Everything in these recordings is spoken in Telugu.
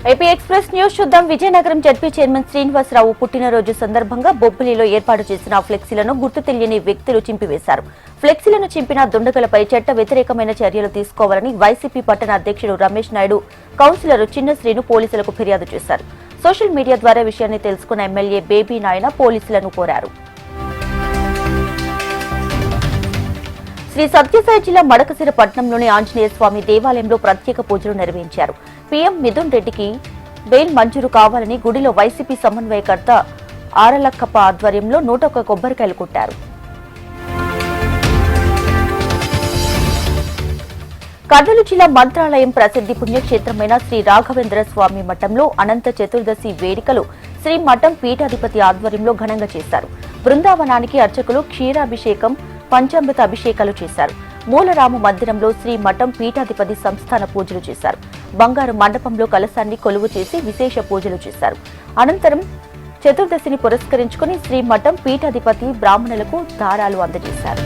ఏపీ ఎక్స్ప్రెస్ న్యూస్ చూద్దాం. విజయనగరం జడ్పీ చైర్మన్ శ్రీనివాసరావు పుట్టినరోజు సందర్భంగా బొబ్బిలిలో ఏర్పాటు చేసిన ఫ్లెక్సీలను గుర్తు తెలియని వ్యక్తులు చింపివేశారు. ఫ్లెక్సీలను చింపిన దుండగులపై చట్ట వ్యతిరేకమైన చర్యలు తీసుకోవాలని వైసీపీ పట్టణ అధ్యక్షుడు రమేష్ నాయుడు, కౌన్సిలర్ చిన్నశ్రీను పోలీసులకు ఫిర్యాదు చేశారు. సోషల్ మీడియా ద్వారా విషయాన్ని తెలుసుకున్న ఎమ్మెల్యే బేబీ నాయన పోలీసులను కోరారు. శ్రీ సత్యసాయి జిల్లా మడకశిర పట్టణంలోని ఆంజనేయ స్వామి దేవాలయంలో ప్రత్యేక పూజలు నిర్వహించారు. పీఎం మిథున్ రెడ్డికి బెయిల్ మంజూరు కావాలని గుడిలో వైసీపీ సమన్వయకర్త ఆరలక్కప్ప ఆధ్వర్యంలో 101 కొబ్బరికాయలు కొట్టారు. కర్నూలు జిల్లా మంత్రాలయం ప్రసిద్ధి పుణ్యక్షేత్రమైన శ్రీ రాఘవేంద్ర స్వామి మఠంలో అనంత చతుర్దశి వేడుకలు శ్రీ మఠం పీఠాధిపతి ఆధ్వర్యంలో ఘనంగా చేశారు. బృందావనానికి అర్చకులు క్షీరాభిషేకం, పంచామృత అభిషేకాలు చేశారు. మూలరాము మందిరంలో శ్రీ మఠం పీఠాధిపతి సంస్థాన పూజలు చేశారు. బంగారు మండపంలో కలశాన్ని కొలువు చేసి విశేష పూజలు చేశారు. అనంతరం చతుర్దశిని పురస్కరించుకుని శ్రీ మఠం పీఠాధిపతి బ్రాహ్మణులకు దారాలు అందజేశారు.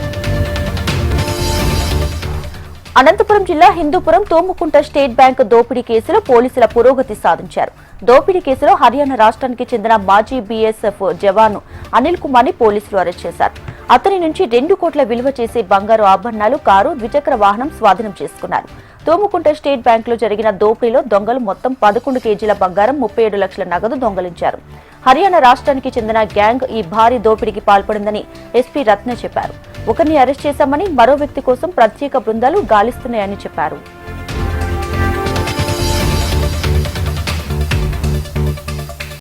అనంతపురం జిల్లా హిందూపురం తోముకుంట స్టేట్ బ్యాంక్ దోపిడీ కేసులో పోలీసుల పురోగతి సాధించారు. దోపిడీ కేసులో హర్యానా రాష్ట్రానికి చెందిన మాజీ బీఎస్ఎఫ్ జవాను అనిల్ కుమార్ ని పోలీసులు అరెస్ట్ చేశారు. అతని నుంచి 2 కోట్ల విలువ చేసే బంగారు ఆభరణాలు, కారు, ద్విచక్ర వాహనం స్వాధీనం చేసుకున్నారు. తోముకుంట స్టేట్ బ్యాంకులో జరిగిన దోపిడీలో దొంగలు మొత్తం 11 కేజీల బంగారం, 37 లక్షల నగదు దొంగలించారు. హర్యానా రాష్ట్రానికి చెందిన గ్యాంగ్ ఈ భారీ దోపిడీకి పాల్పడిందని ఎస్పీ రత్న చెప్పారు. ఒకరిని అరెస్ట్ చేశామని, మరో వ్యక్తి కోసం ప్రత్యేక బృందాలు గాలిస్తున్నాయని చెప్పారు.